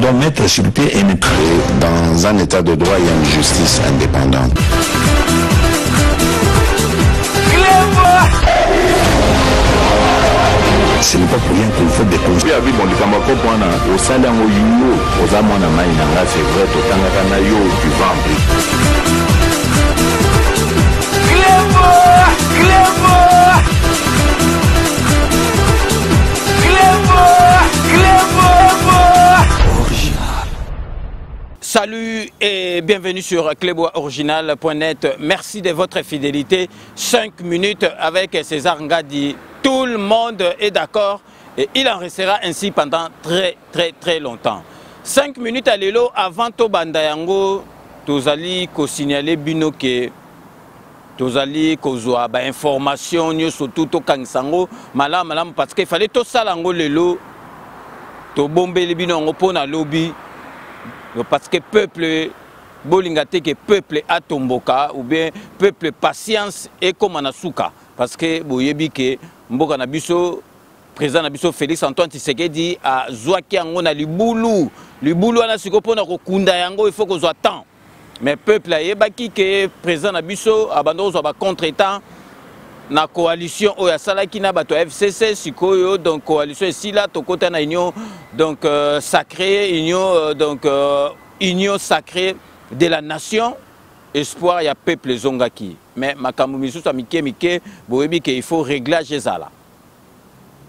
devons mettre sur pied et dans un état de droit, il y a une justice indépendante. Ce n'est pas pour rien qu'il faut des conseils. Salut et bienvenue sur cleboisoriginal.net. Merci de votre fidélité. 5 minutes avec César Ngadi. Tout le monde est d'accord et il en restera ainsi pendant très longtemps. 5 minutes à l'élo avant Tobanda Yango, tozali ko signaler bino ke tozali kozwa ba information nyo surtout to kangisango malam parce qu'il fallait to salango lelo to bombeli bino ngo pona lobby. Parce que peuple bolingate que peuple atomboka ou bien peuple patience et comme anasuka parce que boyebi que mboka na biso président na biso Félix Antoine Tshisekedi a zwaki yango na libulu ana siko pona ko kunda yango il faut que soit temps mais peuple ayebaki que président na biso abando zo ba contre-temps na coalition oya salaki na bato FCC sikoyo donc coalition ici là to kota na union donc sacrée union donc union sacrée de la nation espoir ya peuple zongaki mais makambo misusu mike boyebi ke il faut réglage ezala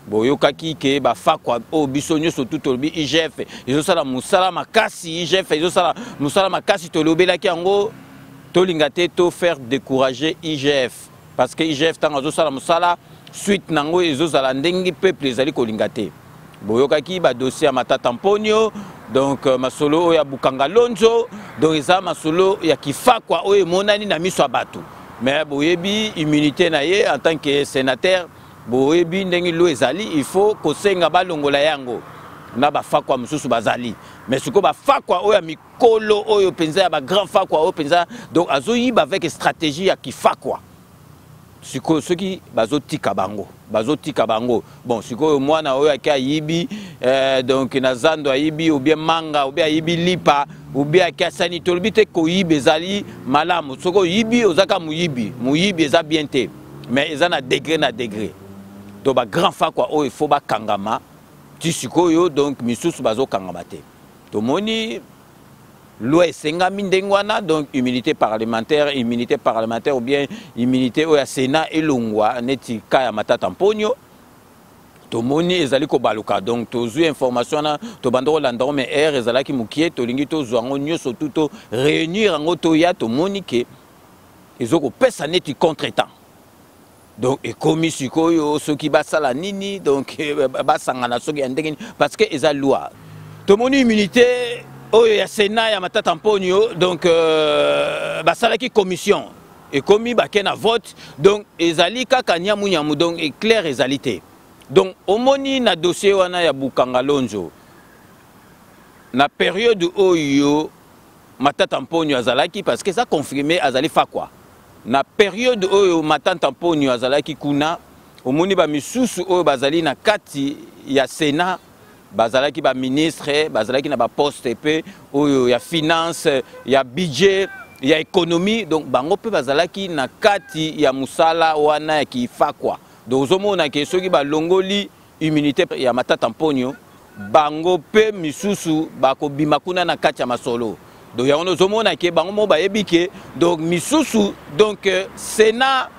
boyokaki ke ba fakwa o biso nyoso tout tolobi IGF ezo sala musala makasi IGF ezo sala musala makasi to lobelaki yango to lingate to faire décourager IGF parce que IGF tangazo sala musala suite nango ezo sala ndengi peuple ezali kolingate boyokaki ba dossier ya Matata Mponyo donc masolo ya Bukanga Lonzo donc eza masolo ya kifakwa oyo monani na miso abatu mais boyebi immunité na ye en tant que sénateur boyebi ndengi lo ezali il faut kosenga balongola yango na ba fakwa mususu bazali mais siko ba fakwa oyo ya mikolo oyo penza ya ba grand fakwa oyo penza donc azoyiba avec stratégie ya kifakwa siko soki bazotika bango bon siko mwana oyo akia yibi donc na zando ayibi ou bien manga ou bien ayibi lipa ou bien akia sani tolobi te ko yibi ezali malamu soko yibi ozaka muyibi eza bien te mais eza na degré to ba grand fa quoi oyo il faut ba kangama ti siko yo donc misusu bazo kangama te to moni loi esengami ndengwana donc immunité parlementaire ou bien immunité au Sénat elongwa neti ka ya Matata Mponyo to moni ezali ko baluka donc to zu information na to bandoro landoro mais air ezalaki mukie to lingi to zwango nyoso tout réunir ngo to ya to moni ke ezoko pesa neti contretemps donc et commis sikoyo soki basala nini donc basangana soki ndengeni parce que eza loi to moni immunité oyo ya Sénat ya Matata Mponyo donc basalaki commission et commis bake na vote donc ezali kaka nyamu donc éclair ezalité donc omoni na dossier wana ya Bukanga Lonzo na période oyo Matata Mponyo azalaki parce que ça confirmé azali fakwa na période oyo Matata Mponyo azalaki kuna omoni ba misusu oyo bazali na kati ya Sénat bazalaki ba ministre bazalaki na ba poste pe oyo ya finance ya budget ya économie donc bango pe bazalaki na kati ya musala wana ya kifakwa donc zomona ke soki ba longoli immunité ya Matata Mponyo bango pe misusu bako bimakuna na kati ya masolo donc ya ono zomona ke bango mo bayebi ke donc misusu donc Sénat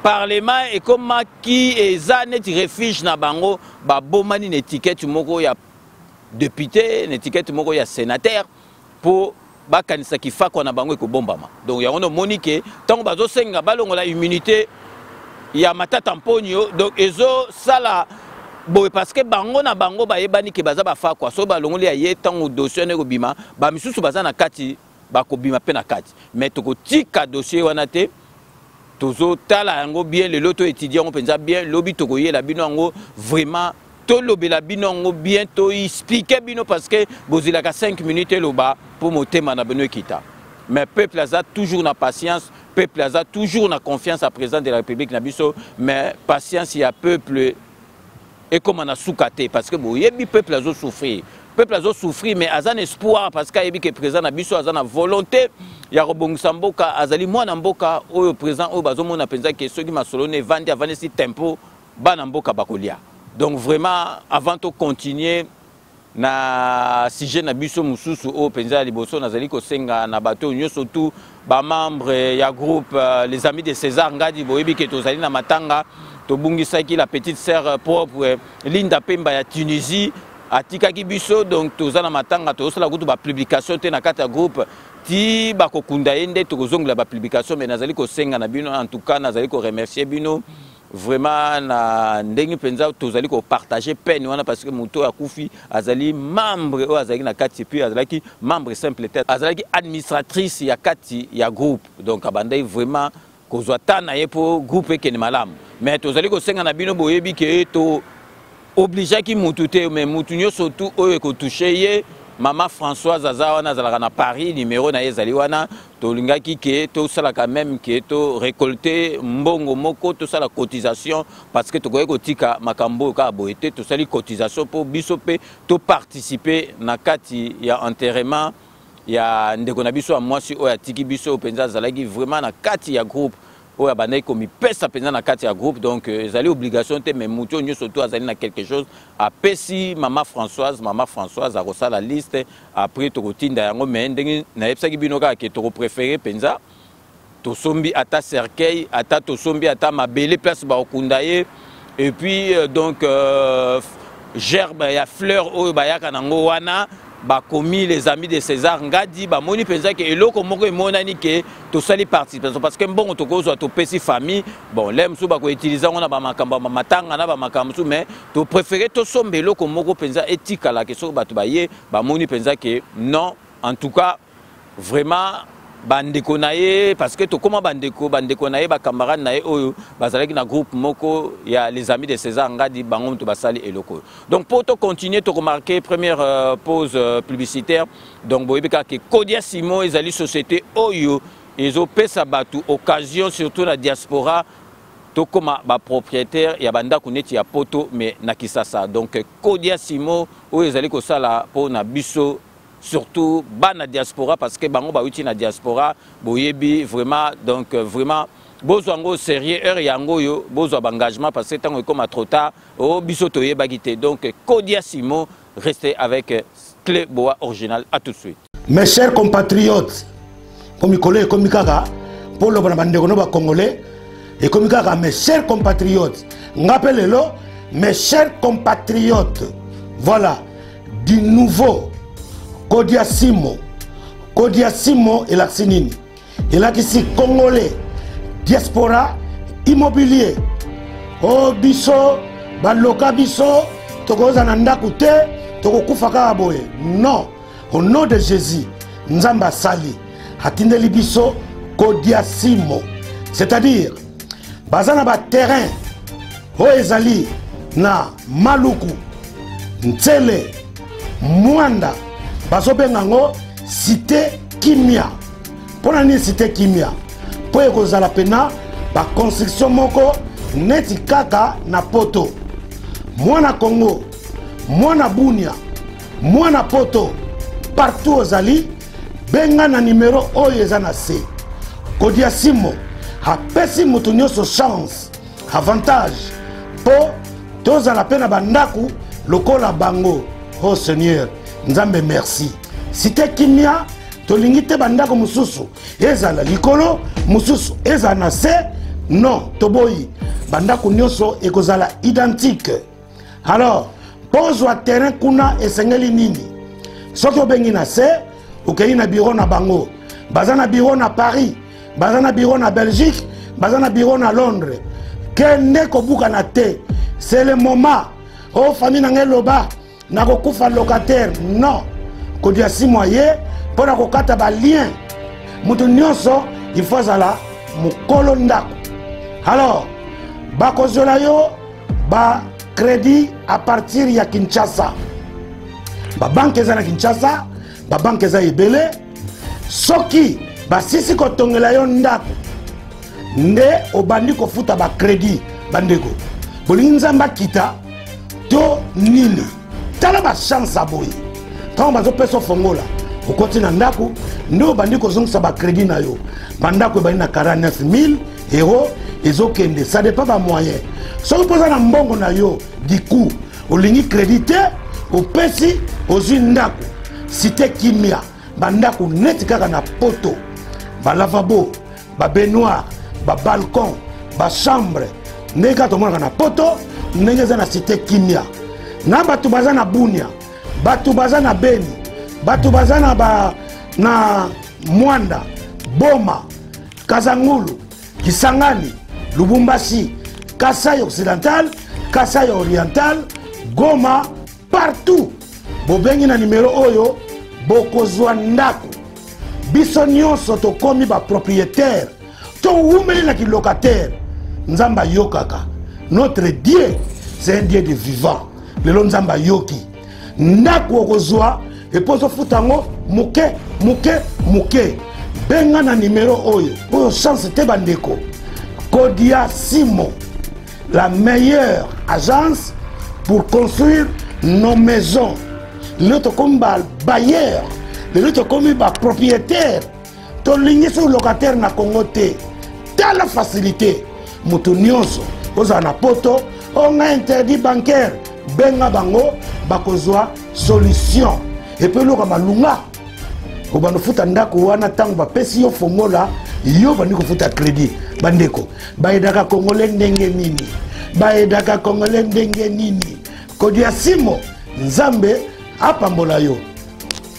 Parlement et comme qui est net refuge na bango ba bomani une étiquette moko ya député une étiquette moko ya sénateur pour ba kanisa ki fa ko na bango ko bombama donc ya ono monique tant bazo senga balongola immunité ya Matata Mponyo donc ezo sala boy parce que bango na bango ba yebani ke baza ba fa kwa so balongoli ya ye tant dossier ne ko bima ba misusu baza na kati ba ko bima pe na kati mais to ko tika dossier wana te tozo tala yango bien le loto étudiant penza bien lobi tokoye la bino yango vraiment to lobela bino yango bien to expliquer bino parce que bozila ka 5 minutes loba pour motema na bino kita mais peuple a toujours na patience peuple a toujours na confiance à président de la République na biso mais patience il y a peuple et comme on a soukate parce que boyebi peuple a souffrir peuple a souffrir mais azan espoir parce qu'il que président na biso azan volonté ya robongisa mboka azali mwana mboka oyo président oyo bazomona penza ke soki masolo ne vandi avandi si tempo bana mboka bakolia. Donc vraiment avant de continuer na sujet na biso mususu o penza liboso nazali ko senga na bato nyoso tout ba membre ya groupe les amis de César Ngadi boyebi ke tozali na matanga to bungisaki la petite sœur propre Linda Pemba ya Tunisie atikaki biso donc tozana matanga to sala kutu ba publication te na kati ya groupe ti ba kokunda yende to kozongla ba publication mais nazali ko senga na bino en tout cas nazali ko remercier bino vraiment na ndenge penza tozali ko partager peine wana parce que moto akufi azali membre o azali na kati puis azali membre simple tête azali administratrice ya kati ya groupe donc abandai vraiment kozwa tana yepo groupe ke ni malamu mais tozali ko senga na bino boyebi ke to obligé ki mutu te mais mutu nyo surtout oyo ko toucher ye Maman Françoise Azawana Zalana Paris, numéro na ezali wana, to lingaki ke to sala quand même ke to récolter mbongo moko to sala cotisation parce que to goye kotika makambo ka boete to sali cotisation pour bisope to participer na kati ya enterrement ya ndeko na biso mwasi o ya tiki biso penza zalaki vraiment na kati ya groupe o ya banai komi pesa penza na kati ya groupe donc ezali obligation te mais muto nyo surtout azali na quelque chose a pesi maman Françoise a reçu la liste après to kotinda yango mais ndenge na yebsaki bino ka ke to préférer penza to sombi ata cercueil ata to sombi ata mabele place ba okundaye et puis donc gerbe ya fleur o ba yaka nango wana ba commis les amis de César Ngadi ba moni penza ke eloko moko emonani ke to sali participation parce que bon to kozwa to pesi famille bon lem so ba ko utiliser on a ba makamba matanga na ba makamsu mais to préférer to sombe eloko moko penza etika la ke so ba to ba ye ba moni penza ke non en tout cas vraiment bandeko naye parce que to comment bandeko naye ba camarade naye oyo bazalaki na groupe moko ya les amis de César Ngadi bangom to basali eloko. Donc pour to continuer to remarquer première pause publicitaire donc boyebika ke Kodia Simo ezali société oyo ezo pesa batu occasion surtout la diaspora to koma ba propriétaire ya banda kuneti ya poto mais na Kisasa. Donc Kodia Simo oyo ezali ko sala po na biso surtout bana diaspora parce que bango ba uti na diaspora boyebi vraiment donc vraiment bozwango sérieux heure yango yo bozwa engagement parce que tango comme trop tard o biso toyeba gité donc Kodia Simo restez avec Clé Boa original à tout de suite. Mes chers compatriotes comme collègues comme kaka pour le bandeko no ba congolais et comme kaka mes chers compatriotes ngapelelo mes chers compatriotes voilà du nouveau Kodia Simo et la Sinini. Et là qui si congolais, diaspora, immobilier. Oh biso, baloka biso, toko zananda kute, toko kufaka aboye. Non, au nom de Jésus, Nzamba Sali, hatindeli biso Kodia Simo. C'est-à-dire, bazana ba terrain, o ezali na Maluku, Ntsele, Mwanda. Basobengango cité Kimia. Pour la cité Kimia. Pour la pena, la construction moko neti kaka na poto. Mwana Congo, mwana Bunia, mwana poto partout aux ali benga na numéro oyezana C. Kodia Simo a pesi mutunyo so chance avantage po toza la pena bandaku lokola bango. Oh Seigneur Nzambe merci. Cité Kimia tolingite bandako mususu ezala likolo mususu ezana se non toboyi bandako nyoso ekozala identique. Alors pozwa terrain kuna esengeli nini soki obengi na se okei na bureau na bango baza na bureau na Paris baza na bureau na Belgique baza na bureau na Londres kende kobuka na te c'est le moment oh famille na ngeloba na kokufa locataire non Kodia Simo ye pour na kokata ba lien mutu nyonso il faut zala mukolo ndako. Alors bakozola yo ba crédit à partir ya Kinshasa ba banque za na Kinshasa ba banque za ebele soki ba sisi ko tongela yo ndako nde obandi ko futa ba crédit bandeko bolingi Nzamba kita to nini tala ba chance aboyi tant bazo peso fongola au côté na ndako ndo bandi ko zongisa ba crédit na yo bandako bani na 49 000 euros ezokende ça dépend ba moyen so ko poza na mbongo na yo du coup olingi crédité au pesi aux ndako cité kimia bandako net kaka na poto ba lavabo ba baignoire ba balcon ba chambre ndeka to mona na poto ndenge na cité kimia na batu baza na bunia batu baza na beni batu baza na Mwanda Boma Kazangulu Kisangani Lubumbashi Kasai occidental Kasai oriental Goma partout bobengi na numéro oyo bokozwa ndako biso nyonso tokomi ba propriétaire to wumeli na ki locataire nzamba yokaka notre Dieu c'est un Dieu de vivant lelo nzamba yoki ndako okozwa eposo futango muke benga na numéro oyo chance te bandeko Kodia Simo la meilleure agence pour construire nos maisons l'autre comme bailleur l'autre comme propriétaire to ligne sur locataire na Congo te dans la facilité mutu nyonso oza na poto on a interdit bancaire benga bango bakozwa solution et puis le malunga ko bano futa ndako wana tango ba pesi yo fongola yo bandi ko futa crédit bandeko baedaka Congolais ndenge nini baedaka Congolais ndenge nini Kodia Simo nzambe apambola yo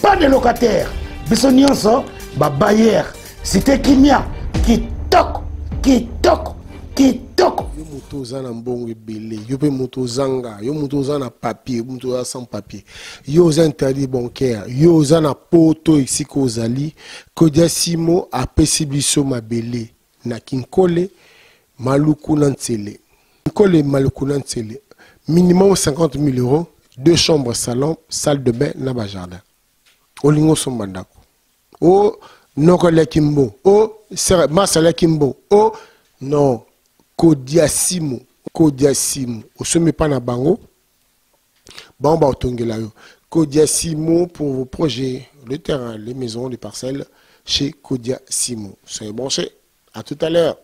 pas de locataire biso nyonso ba bailleur cité kimia kitoko yo moto zana mbongo ebele yo pe moto zanga yo moto zana papier moto sans papier yo za interdit bancaire yo zana poto isiko ozali Kodia Simo apesi biso mabele na Kinkole Maluku na Ntsele Kinkole Maluku na Ntsele minimum 50 000 euros 2 chambres salon salle de bain na ba jardin olingo sombandako o nokole kimbo o masala kimbo o non Kodia Simo osome pa na bango bamba otongela yo Kodia Simo pour vos projets le terrain les maisons les parcelles chez Kodia Simo soyez branchés à tout à l'heure.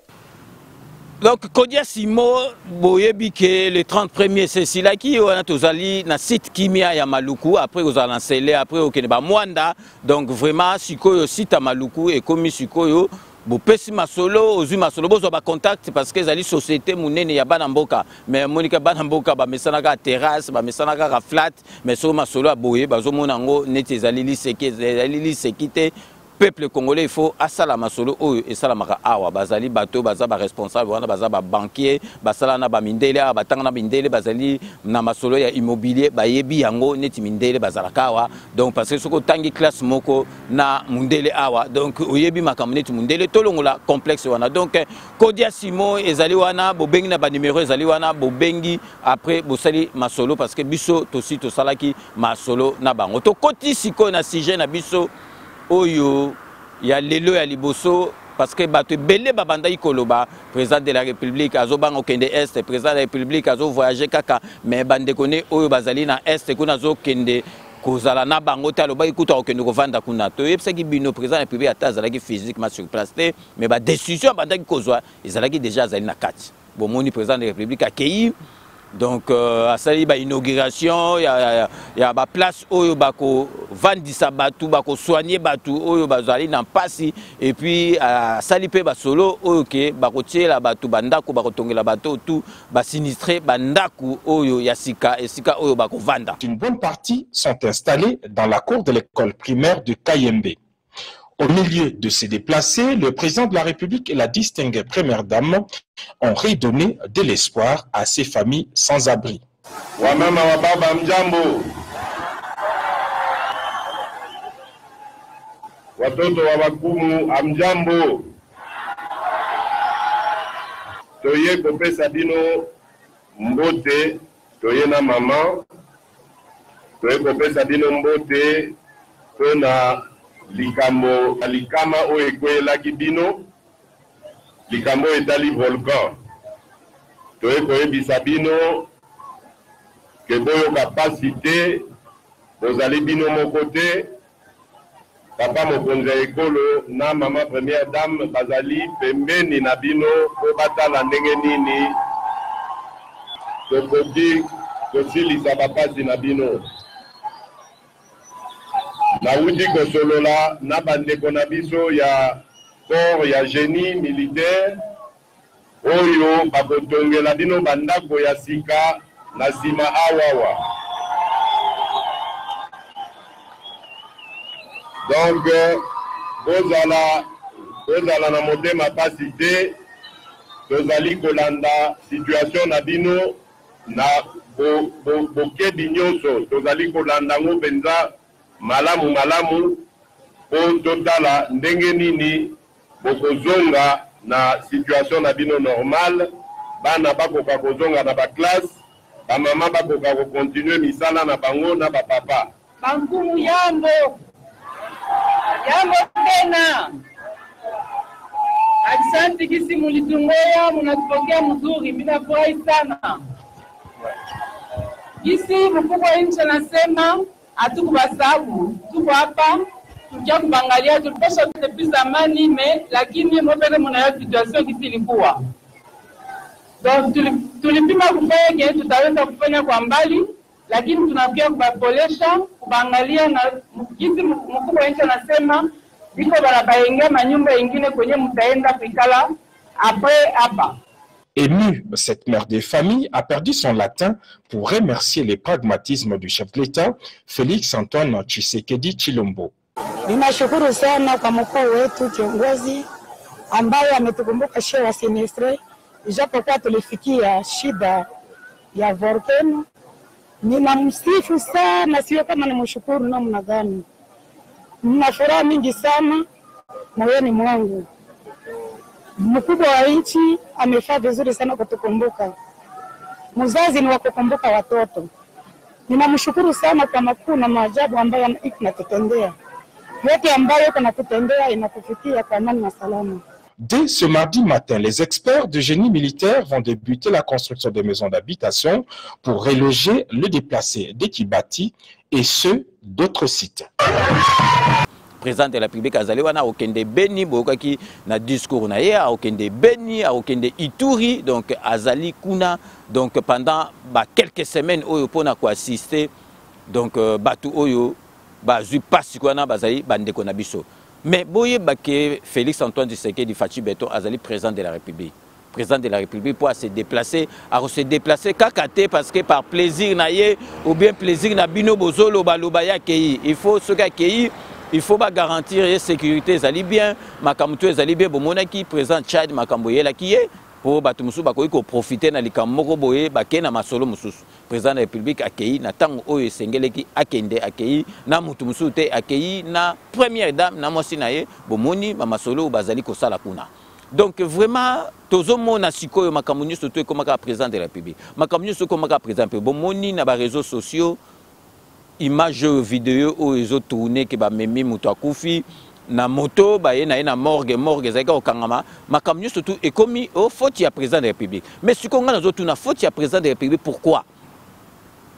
Donc Kodia Simo boyebi ke le 31er c'est sila ki wana tozali na site kimia ya Maluku après aux alancele après okene ba Mwanda donc vraiment sikoyo site Maluku et komi sikoyo bopesi masolo ozwi masolo bozwa ba contact parce que ezali société munene ya bana mboka mais monika bana mboka ba mesanaka terrasse ba mesanaka flat mais so masolo aboye bazomona ngo neti ezali lisekite peuple congolais il faut asala masolo oyo esala maka awa bazali bato baza ba responsable wana baza ba banquier basala na ba mindele batanga na mindele bazali na masolo ya immobilier bayebi yango neti mindele bazala kawa donc parce que soko tangi classe moko na mundele awa donc oyebi makambo neti mundele tolongola complexe wana donc Kodia Simo ezali wana bobengi na ba numéro ezali wana bobengi après bosali masolo parce que biso tosi tosalaki masolo na bango to koti siko na sujet na biso oyo ya lelo ya liboso parce que bato belé babanda ikoloba président de la République azobanga okende est président de la République azo voyager kaka mais bande koné oyo bazali na est kuna zo kende kozala na bango talo ba ikuta okende kovanda kuna to yebsaki bino président de la République atazalaki physiquement sur place mais ba décision bandaki kozwa ezalaki déjà azali na kati bon moni président de la République accueilli donc asali ba inauguration ya ba place oyo bako vandisa batu bako soigner batu oyo bazali na pasi et puis asali pe ba solo oyo ke bako tiela batu bandako bako tongela bato tout ba sinistré bandako oyo ya sika esika oyo bako vanda. Une bonne partie sont installés dans la cour de l'école primaire de Kayembe. Au milieu de ces déplacés, le président de la République et la distinguée première dame ont redonné de l'espoir à ces familles sans abri. Wamama wa baba mjambo, watoto wa wakumu amjambo, toye kopesa bino mbote, toye na mama, toye kopesa bino mbote, tona likambo alikama oyo ekweyelaki bino likambo etali volcan toye koyebisa bino ke boyoka pasi te tozali bino moko te. Papa mokonzi ya ekolo na mama première dame bazali pembeni na bino po batala ndenge nini tokoki kosilisa bapasi na bino. Nauti kosolola na bandeko na biso ya corps ya génie militaire oyo bakotongela bino bandako ya sika na nsima awawa. Donc, bozala na motema pasi te, tozali kolanda situation na bino na bokebi nyonso, tozali kolanda ngo penza malamu po totala ndenge nini bokozonga na situation na bino normal, bana bakoka kozonga na baklasse, bamama bakoka kokontinue misala na bango na bapapa. Bankumu yambo tena. Asante kisi mulitungoya, munatupokea mzuri, mimi nafurahi sana. Kisi mkubwa wa nchi anasema hatukuwasabu, tuko hapa tukia kubangalia, tulipasha kutepiza amani lakini mbele mnayo situation kisi ilikuwa. Donc tulipima kufanya kile tutaweza kufanya kwa mbali, lakini tunafikia kubapolesha, kubangalia na kisi mkubwa wa nchi anasema biko barabayenga manyumba ingine kwenye mtaenda kuikala après hapa. Émue, cette mère de famille a perdu son latin pour remercier le pragmatisme du chef de l'État, Félix Antoine Tshisekedi Tshilombo. Ninashukuru sana kwa mkuu wetu kiongozi ambaye ametukumbuka shehe wa Sinistre, ijapokuwa tulifikia shida ya volcano. Ninamsifu sana, sio kama nimshukuru namna gani. Nina furaha mingi sana moyoni mwangu. Mkubwa wa nchi amefanya vizuri sana kutukumbuka. Mzazi ni wa kukumbuka watoto. Ninamshukuru sana kwa makuu na maajabu ambayo inatutendea. Yote ambayo inatutendea inatufikia kwa amani na salama. Dès ce mardi matin, les experts de génie militaire vont débuter la construction de maisons d'habitation pour reloger le déplacé des Kibati et ceux d'autres sites. Président de la République azali wana okende Beni bokaki na discours na ye okende Beni okende Ituri, donc azali kuna, donc pendant quelques semaines oyo pona ko assister donc batu oyo bazui pasi kwana bazali bandeko na biso. Mais boye bake Félix Antoine Tshisekedi Fachi Beton azali président de la République. Président de la République pour se déplacer kakate parce que par plaisir na ye ou bien plaisir na bino bozolo baloba ya kei. Il faut ce ka kei, il faut garantir la sécurité zali bien, makamto zali bien bomonaki président Tchad makamboye la kiye pour batumusu bakoyi ko profiter na likamoko boye bakena masolo mususu. Président de la République akei na tango oyo sengeleki akende akei na mutumusu te akei na première dame na mosi na ye bomoni masolo bazali ko sala kuna. Donc vraiment tozomona sikoyo makambo nyonso to ekomaka président de la République. Makambo nyonso ekomaka président pe bomoni na ba réseaux sociaux image vidéo o ezo tourner ke ba memi muto akufi na moto ba ye na morgue zaka okangama makambo nyonso to ekomi o faute ya président de la République. Mais sikonga nazo tuna faute ya président de la République, pourquoi?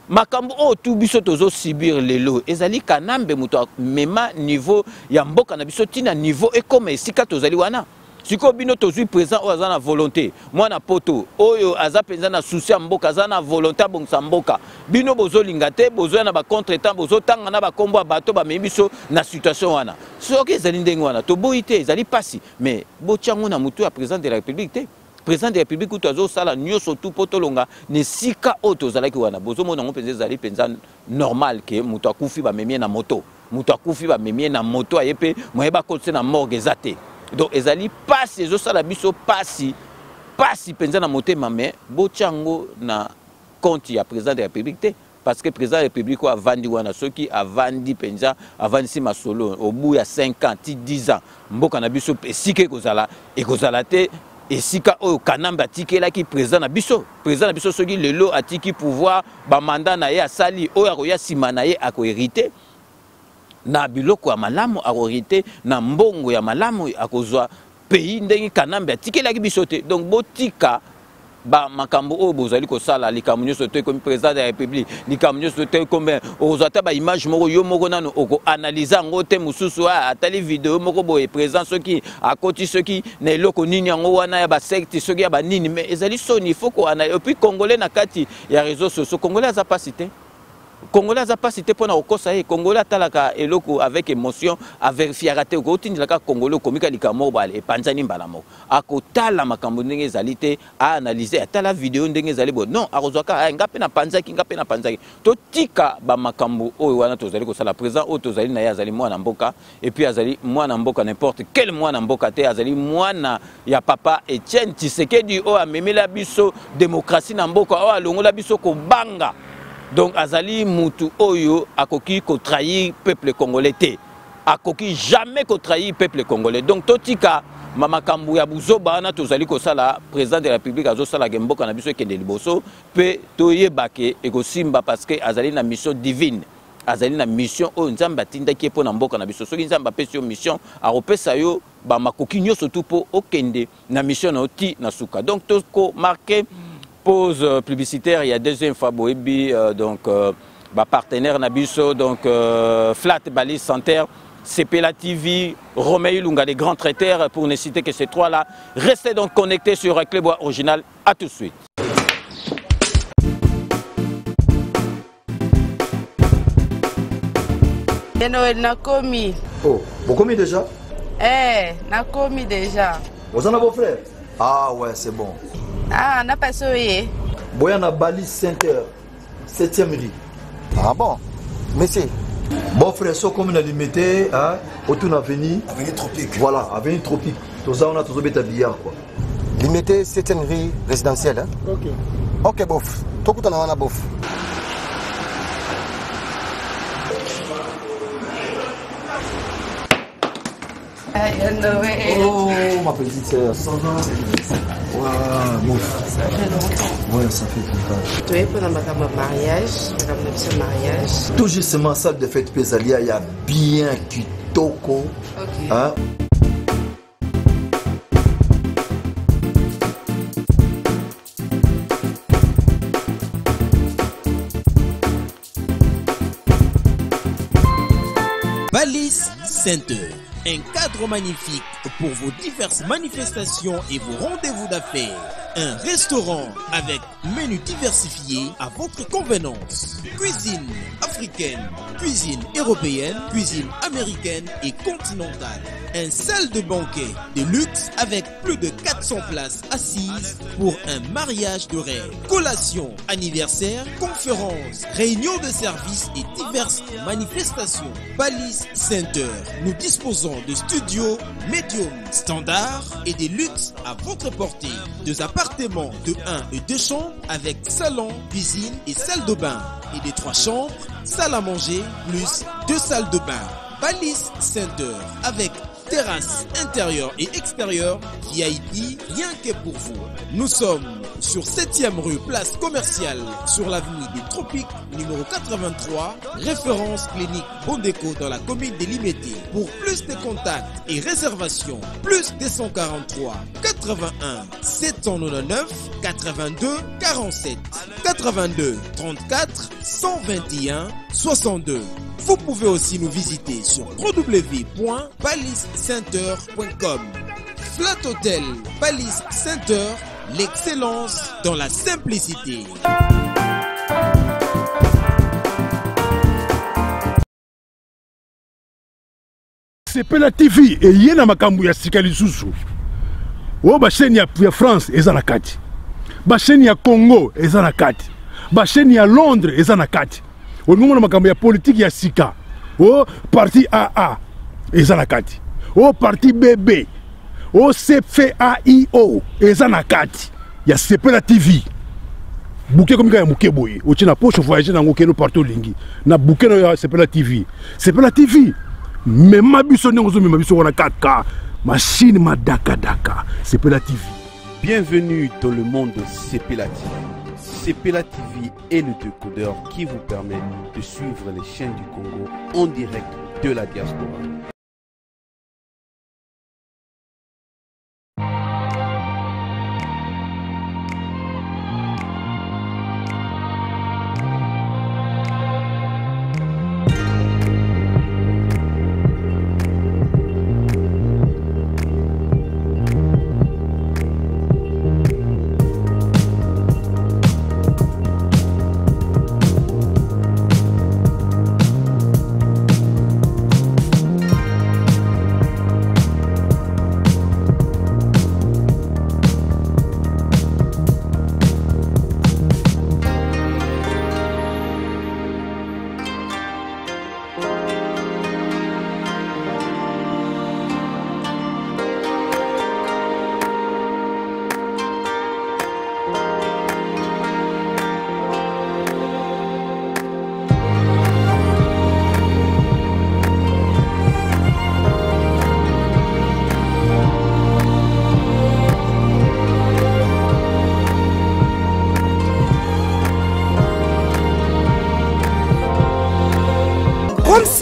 Makambo o tu biso tozo subir lelo ezali kanambe muto mema niveau ya mboka na biso tina niveau ekoma esika tozali wana. Siko bino tozui présent o azana volonté mwana poto oyo aza penza na souci ya mboka azana volonté bongsa mboka bino bozo lingate bozo na ba contretemps bozo tanga na ba kombo bato ba mebiso na situation wana soki ezali ndenge wana to boité ezali pasi mais bochango na mutu ya président de la République te. Président de la République ou tozo sala nyoso tu potolonga ne sika auto zalaki wana bozo mona ngo penza ezali penza normal ke mutu akufi ba memie na moto mutu akufi ba memie na moto ayepe moyeba kotse na morgue zate. Donc ezali pasi ezo sala biso pasi penza na motema mais bochango na compte ya président de la République te parce que président de la République ko avandi wana soki avandi penza avandi si masolo au bout ya 5 ans 10 ans mboka na biso esike kozala te esika oyo kanamba tikela ki président na biso soki lelo atiki pouvoir ba mandat na ye asali oyo akoya sima na ye ako hériter na biloko ya malamu akorite na mbongo ya malamu akozwa pays ndenge kanambe atikelaki biso te. Donc botika ba makambo o bozali ko sala likambo nyonso to comme président de la République likambo nyonso to comme ozata ba image moko yo moko nano oko analyser ngo te mususu atali vidéo moko boye président soki akoti soki na eloko nini yango wana ya ba secte soki ya ba nini mais ezali soni il faut ko analyser et puis congolais na kati ya réseaux sociaux congolais za pas cité Congolais n'a pas cité pour na okosa Congolais talaka eloko avec émotion a vérifier raté ko tindilaka Congolais komika likamo bale panzani mbalamo akotala makambo ndenge zalité a analyser atala vidéo ndenge zali bon non arozwaka ngape na panzaki to tika ba makambo oyo wana tozali ko sala présent o tozali na yazali mwana mboka et puis azali mwana mboka n'importe quel mwana mboka te azali mwana ya papa Etienne Tshisekedi o amemela biso démocratie na mboka o alongola biso ko banga. Donc azali mutu oyo akoki ko trahir peuple congolais te akoki jamais ko trahir peuple congolais donc totika mama kambu ya buzoba na tozali ko sala président de la République azo sala gemboka na biso ekende liboso pe toyebake ekosimba parce que azali na mission divine azali na mission oyo nzambe atindaki po na mboka na biso soki nzambe apesi yo mission aropesa yo ba makoki nyonso tu po okende na mission na oti na suka donc toko marqué pause publicitaire, il y a deuxième fois Boebi donc partenaire Nabiso donc Flat Balise Santerre, CPLA TV, Roméo Lunga les grands traiteurs pour ne citer que ces trois là. Restez donc connectés sur Clébois Original. À tout de suite. Noël n'a commis. Oh, vous commis déjà? N'a commis déjà. Vous en avez vos frères? Ah ouais, c'est bon. Ah, n'a pas soyé. Boyana Bali Center, 7e rue. Ah bon? Monsieur. Bon frère, so comme on a limité, hein, autour de l'avenue. Avenue Tropique. Voilà, avenue Tropique. Tout ça, on a tout bêta billard quoi. Limité 7e rue résidentielle, hein? Ok. Ok, bof. Tout le monde a bof. Oh, ma petite sœur, ça va? Ouais, bon. Ça fait longtemps. Ouais, ça fait longtemps. Tu es pour un mariage. Tout justement, salle de fête Pésalia, il y a bien kitoko. Ok. Hein? Balise Center. Un cadre magnifique pour vos diverses manifestations et vos rendez-vous d'affaires. Un restaurant avec menu diversifié à votre convenance. Cuisine africaine, cuisine européenne, cuisine américaine et continentale. Un salle de banquet de luxe avec plus de 400 places assises pour un mariage de rêve. Collation, anniversaire, conférences, réunions de services et diverses manifestations. Balise Center. Nous disposons de studios médium standard et des luxe à votre portée. Deux appartements de 1 et 2 chambres avec salon, cuisine et salle de bain. Et des 3 chambres, salle à manger plus 2 salles de bain. Balise Center avec terrasse intérieure et extérieure VIP, rien que pour vous. Nous sommes sur 7e rue Place Commerciale, sur l'avenue des Tropiques, numéro 83, référence clinique Bondeko dans la commune de Limete. Pour plus de contacts et réservations, plus 243 81 799 82 47 82 34 121 62. Vous pouvez aussi nous visiter sur www.baliscenter.com. Flat Hotel Balise Center, l'excellence dans la simplicité. CPLA TV et yena makambu ya sika lisusu. O ba chaîne ya France eza na kati. Ba chaîne ya Congo eza na kati. Ba chaîne ya Londres eza na kati. O ngomona makambu ya politique ya sika. O parti AA eza na kati. O parti BB. O CFAIO eza na kati. Ya CPLA TV. Bouquet comme ya muke boye. O tina poche voyager na ngokeno partout lingi. Na bouquet no ya CPLA TV. CPLA TV. Mais ma biso n'engozo mais ma biso on a 4K machine ma daka CPLA TV. Bienvenue dans le monde de CPLA TV. CPLA TV est le décodeur qui vous permet de suivre les chaînes du Congo en direct de la diaspora.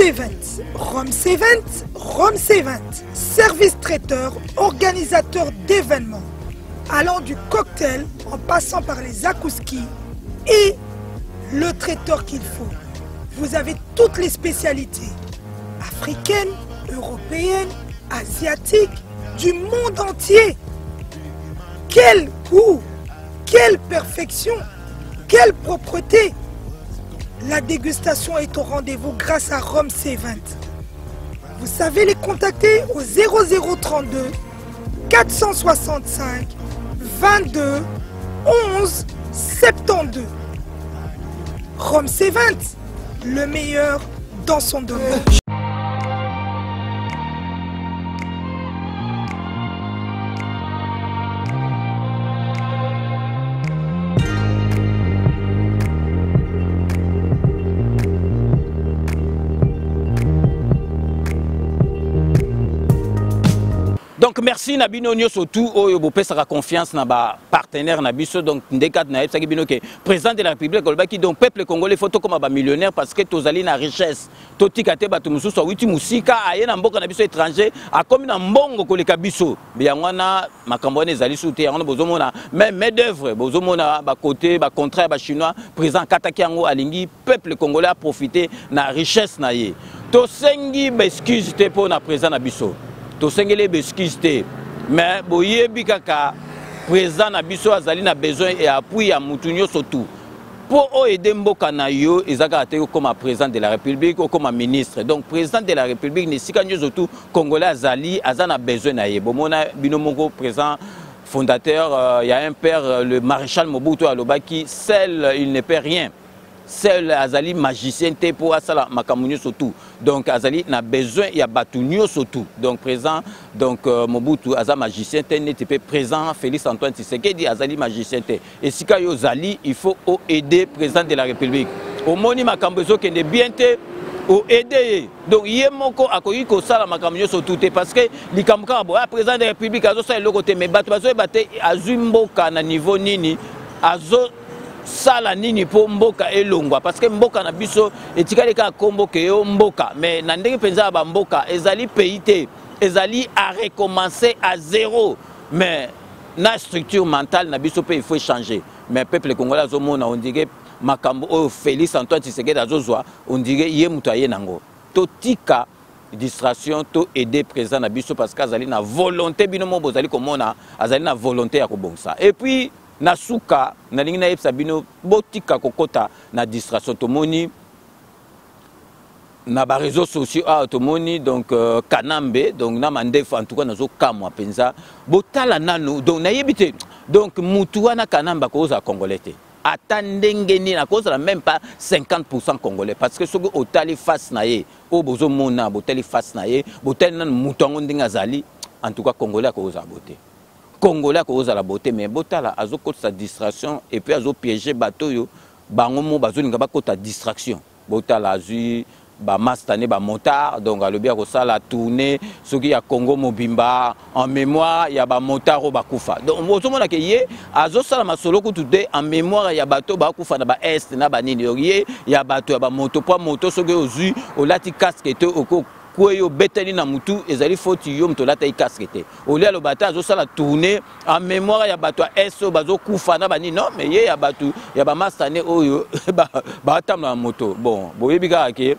Event. Roms Event, Roms Event. Service traiteur, organisateur d'événements. Allant du cocktail en passant par les akouskis et le traiteur qu'il faut. Vous avez toutes les spécialités. Africaines, européennes, asiatiques, du monde entier. Quel goût, quelle perfection, quelle propreté. La dégustation est au rendez-vous grâce à Roms Event. Vous savez les contacter au 0032 465 22 11 72. Roms Event, le meilleur dans son domaine. Donc merci Nabino Nyoso tout oyo bopé sa confiance na ba partenaire Nabiso donc ndekat na epsa bino ke président de la République olbaki donc peuple congolais photo comme ba millionnaire parce que tozali na richesse totikate batu mususu witi musika aye na mboka na biso étranger a comme na mbongo koleka biso biyangwana makambo ne zali souté yango bozomona même main d'œuvre bozomona ba côté ba contrat ba chinois président Kataki yango alingi peuple congolais a profiter na richesse na ye to sengi ba excuse te pour na président na biso to sengele excuse te mais boyebi kaka président na biso azali na besoin et appui ya mutu nyonso tout pour aider mboka na yo ezaka te comme président de la République ou comme ministre donc président de la République ne sika nyonso tout congolais azali azana besoin na ye bomona bino moko président fondateur il y a un père le maréchal Mobutu alobaki seul il ne peut rien. Seul Azali magicien pour asala makamunyo surtout donc Azali n'a besoin il y a batunyo surtout donc présent donc Mobutu Azali magicien n'était présent Félix Antoine Tshisekedi Azali magicien et si kayo Zali il faut aider président de la République au moni makambezo qui est bien au aider donc yemoko akoyi ko sala makamunyo surtout parce que likamka bo président de la République azo sa le côté mais bato bazo baté azumboka na niveau nini azo sala nini po mboka elongwa parce que mboka na biso etikali ka kombo ke yo mboka mais na ndenge penza ba mboka ezali pays ezali à recommencer à zéro mais na structure mentale na biso pe il faut changer mais peuple congolais azomona on dirait makambo o Félix Antoine Tshisekedi azozwa on dirait ye mutu aye nango to tika distraction to aider président na biso parce que azali na volonté bino mo bozali komona azali na volonté ya kobongsa et puis Nasuka, na lingi na yepsa bino botika kokota na distraction tomoni na ba réseaux sociaux tomoni donc Kanambe donc na mandef en tout cas nazo kamwa penza botala nanu donc na yebite donc mutuwa na Kanamba koza congolais te atandengeni na koza même pas 50% congolais parce que soki otali face na ye o bozo mona botali face na ye botali nan mutongo ndinga zali en tout cas congolais koza boté Congolais à la beauté mais botala azo côté sa distraction et puis azo piéger bateau yo bangomo bazo ninga ba côté distraction botala azu ba mastane ba motard donc alobi ko sala tourner ce qui a Congo Mobimba en mémoire il y a ba motard ba kufa donc ozomona ke ye azo sala masolo ko tudé en mémoire il y a bateau ba kufa na ba est na ba nini ye il y a bateau ba moto po moto ce qui ozu olati casque te oko Kweyo beteli na mutu ezali foti yo mtolata i casquette oli alo bata azo sala tourner en mémoire ya bato eso bazo kufa na bani non mais ye ya bato ya ba mastane oyo ba tamla na moto bon boyebika ke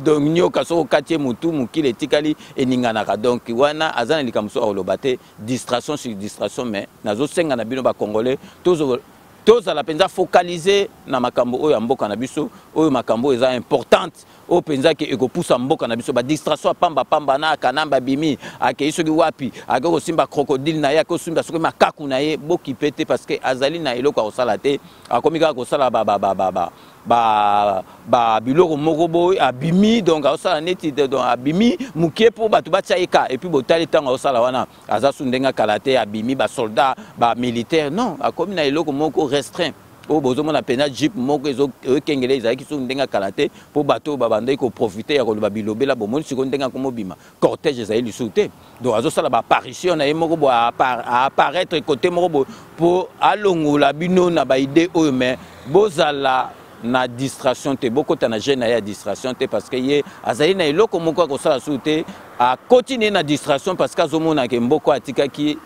donc nyoka so katie mutu mukile tikali eninganaka donc wana azana likamso olobate distraction sur distraction mais nazo senga na bino ba congolais tous à la penza focaliser na makambo oyo ya mboka na biso oyo makambo eza importante o penza ke ekopousa mboka na biso ba distraction pamba na Kanamba bimi ake soki wapi akoko simba crocodile na ye akoko simba soki makaku na ye boki pete parce que azali na eloko akosala te akomika akosala ba biloko moko boy abimi donc akosala neti donc abimi mukie po bato batia eka et puis botali tango akosala wana azasu ndenga kalate abimi ba soldat ba militaire non akomi na eloko moko restreint o bozomona pena jeep moko ezo kengele ezaki so ndenga kalate po bato babandai ko profiter ya koloba bilobela bomoni siko ndenga ko mobima cortège ezali lisuté donc azosala ba apparition na ye moko bo apparaître côté moko bo po alongola bino na ba idée oyo mais bozala na distraction te beaucoup na jeune na distraction te parce que ye azali na eloko moko ko sala souté a continuer na distraction parce que azomona ke mboko atika ki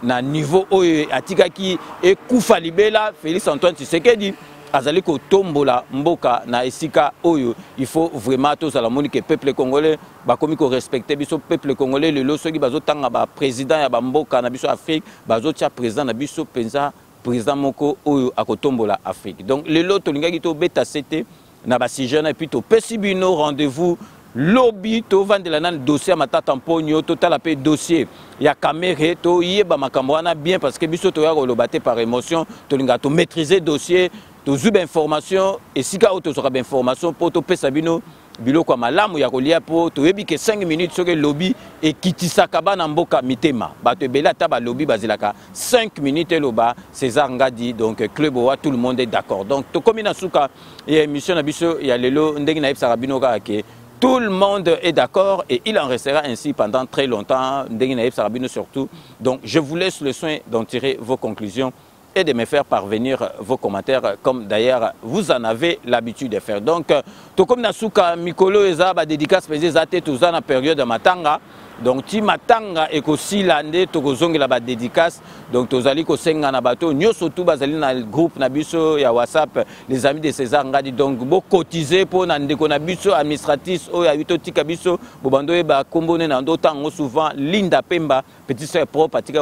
na niveau oyo atika ki e kufa libela Félix Antoine Tshisekedi azali ko tombola mboka na esika oyo il faut vraiment tous à la moni que peuple congolais ba komi ko respecter biso peuple congolais le soki bazo tanga ba président ya ba mboka na biso Afrique bazo tia président na biso penza président moko oyo akotombola Afrique. Donc le lot tolingaki to beta cité na ba si jeune et puis to pesibino rendez-vous lobby to vandela nan dossier matata mponyo total appel dossier ya caméra to yeba makambo wana bien parce que biso to ya kolobate par émotion tolinga to maîtriser dossier to zub information et sika auto sera information pour to pesabino biloko malamu ya kolia po to yebi ke 5 minutes soke lobby et kitisaka bana mboka mitema bato bela ta ba lobby bazilaka 5 minutes loba César Ngadi donc club wa tout le monde est d'accord donc to komina suka et émission na biso ya lelo ndenge na yebisa bino ka ke tout le monde est d'accord et il en restera ainsi pendant très longtemps ndenge na yebisa bino surtout donc je vous laisse le soin d'en tirer vos conclusions et de me faire parvenir vos commentaires comme d'ailleurs vous en avez l'habitude de faire. Donc, tout comme Nasuka, Mikolo et Zaba dédicace pesé zate tout ça dans la période de Matanga. Donc, ti Matanga et aussi l'année tokozong la dédicace. Donc, tozali ko senga na bato nyo surtout bazali na groupe nabiso ya WhatsApp les amis de César Ngadi donc bo cotiser pour nandeko nabiso administratif o ya wito tika biso bo bando e ba kombone na ndo tango souvent Linda Pemba petit frère propre atika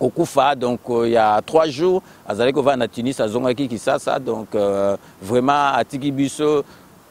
Okufa, donc il y a 3 jours, Azaleko va na Tunis, à Zongaki Kisasa, donc vraiment à Tikibiso,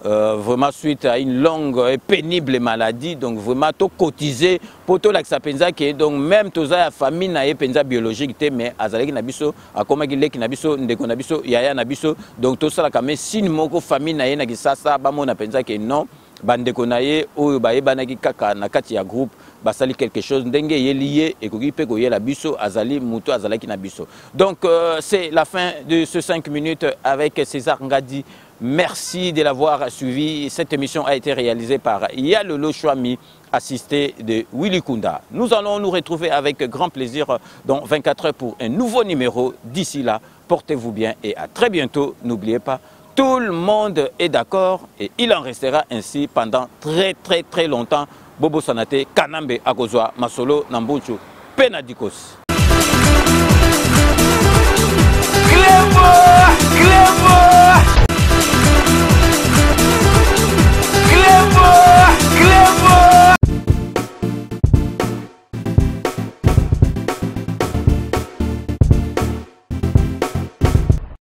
vraiment suite à une longue et pénible maladie, donc vraiment tout cotisé pour tout l'accès penza qui est donc même tout ça la famille na penza biologique mais Azaleki nabiso, à comment il est nabiso, ndeko nabiso, yaya nabiso, donc tout ça la quand même si moko famille na na Kisasa, ba mon penza qui non, bandeko na ye ou ba ebanaki kaka na kati ya groupe. Basali quelque chose ndenge lié et kokipe ko yela biso azali muto azalaki na biso. Donc c'est la fin de ce 5 minutes avec César Ngadi. Merci de l'avoir suivi. Cette émission a été réalisée par Yalolo Chouami, assisté de Willy Kunda. Nous allons nous retrouver avec grand plaisir dans 24 heures pour un nouveau numéro. D'ici là, portez-vous bien et à très bientôt. N'oubliez pas, tout le monde est d'accord et il en restera ainsi pendant très longtemps. Bobo Sanate, Kanambe Akozwa, Masolo, Nambuchu, Penadikos.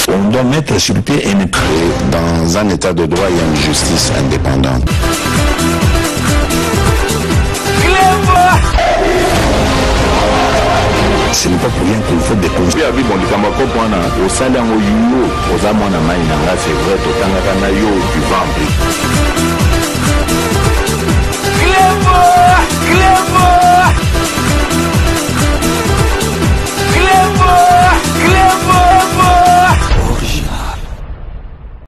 On doit mettre sur pied un état. Dans un état de droit, il y a une justice indépendante. Ce n'est pas pour rien qu'il faut des conseils. Abi bon likamako pona au salaire au yo aux amona mai na c'est vrai to tanga na yo du ventre.